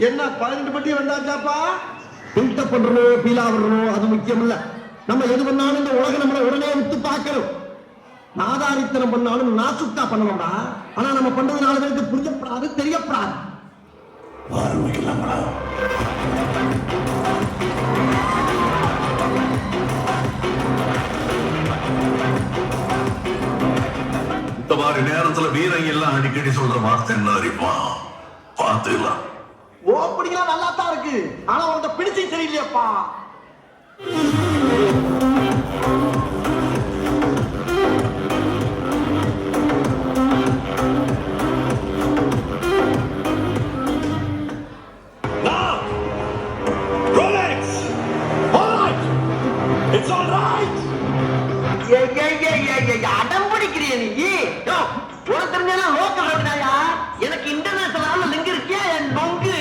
என்ன 12 பட்டி வந்தாச்சாப்பா? பில்டப் பண்றணும், பீலா வரணும், அது முக்கியம் இல்ல. நம்ம எது பண்ணாலும் இந்த உலகம் நம்மளை உடனே விட்டு பார்க்கணும். நாதாரித்தனம் பண்ணாலும் நாசுக்கா பண்ணணும்டா. ஆனா நம்ம பண்றது 4 பேருக்கு புரியப்படாது, தெரியப்படாது. ஆரம்பிக்கலாங்களா? இந்த மாதிரி நேரத்துல வீரங்க எல்லாம் அடிக்கடி சொல்ற வார்த்தை என்ன அறிவா? பார்த்துக்கலாம். ஓப்பனிங்லாம் நல்லா தான் இருக்கு, ஆனா உனக்கு பிடிச்சி தெரியலையாப்பா. அடம் பிடிக்கிறிய நீ? உனக்கு தெரிஞ்சாலும் லோக்கல் ரோடாயா? எனக்கு இன்டர்நேஷனல் லிங்க் இருக்கியா என் பங்கு?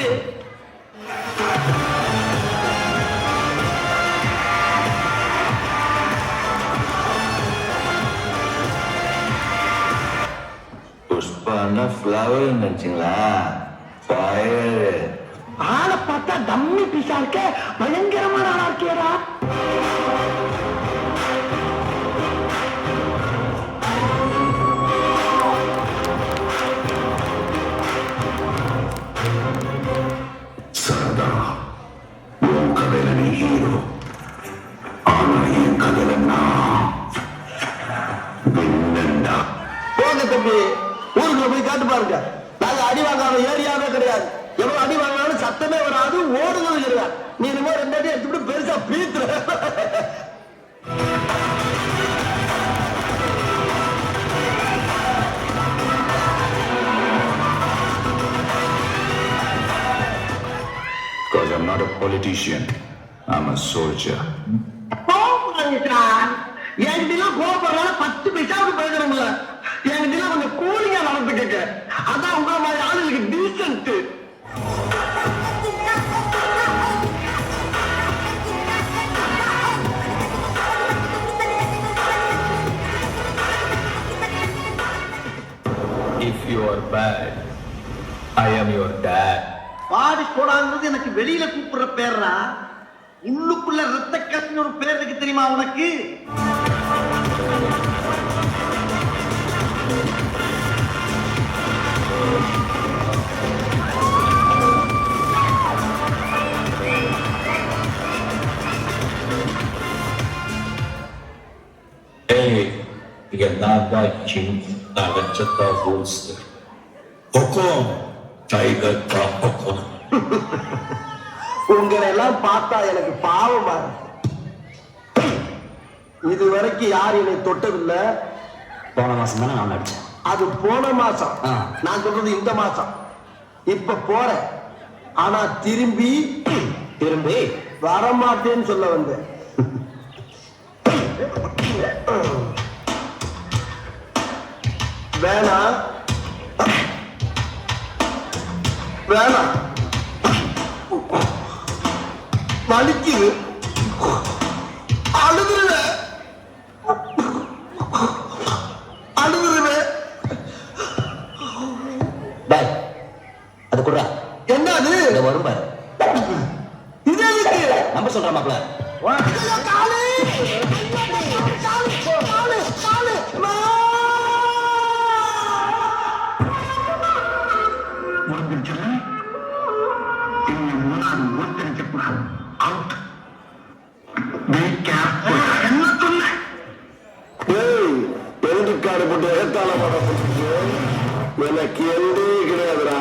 புஷ்பான ஃப்ளவர் நினைச்சீங்களா? ஆளை பார்த்தா டம்மி பீஸா இருக்க, பயங்கரமான ஆளா இருக்கேடா. சரதா, உன் கதையில நீ ஹீரோ, ஆனா என் கதையில நான் வில்லன்டா. போங்க தம்பி, ஊருக்குள்ள போய் காட்டு பாருங்க. நாங்க அடி வாங்காத ஏரியாவே கிடையாது. எவ்வளவு அடி வாங்கினாலும் சத்தமே வராது, ஓடுறது கிடையாது. நீ இந்த மாதிரி 2 அடி எடுத்துட்டு பெருசா பீத்துற. Because I'm not a politician, I'm a soldier. என்கிட்டலாம் கோபப்படுறதால 10 பைசாவுக்கு போயிடணும்ல. என்கிட்ட கொஞ்சம் கூலிங்கா நடந்துக்க. அதான் உங்களை மாதிரி ஆளுகளுக்கு decent. If you are bad, I am your dad. பாடி போடாங்கிறது எனக்கு வெளியில கூப்பிடுற பேர்ரா. உள்ளுக்குள்ள ரத்த கட்டின ஒரு பேர் இருக்கு தெரியுமா உனக்கு? Hey, iga nada king nagachata holster. Hukum, tiger ka hukum. உங்களை எல்லாம் பார்த்தா எனக்கு பாவமா இருக்கு. இதுவரைக்கும் யார் என்னை தொட்டதில்லை. போன மாசம் தானே நான் அடிச்சேன். அது போன மாசம். நான் சொல்றது இந்த மாசம். இப்ப போறேன், ஆனா திரும்பி வரமாட்டேன்னு சொல்ல வந்தேன். வேணாம் வேணாம், வலிக்குது, அழுதுருவேன் அழுதுருவேன். அது கூட என்ன அது வரும் பாரு. இது எதுக்கு நம்ப சொல்ற மாப்ள. காலு எனக்கு எந்தே கிடையாதுடா.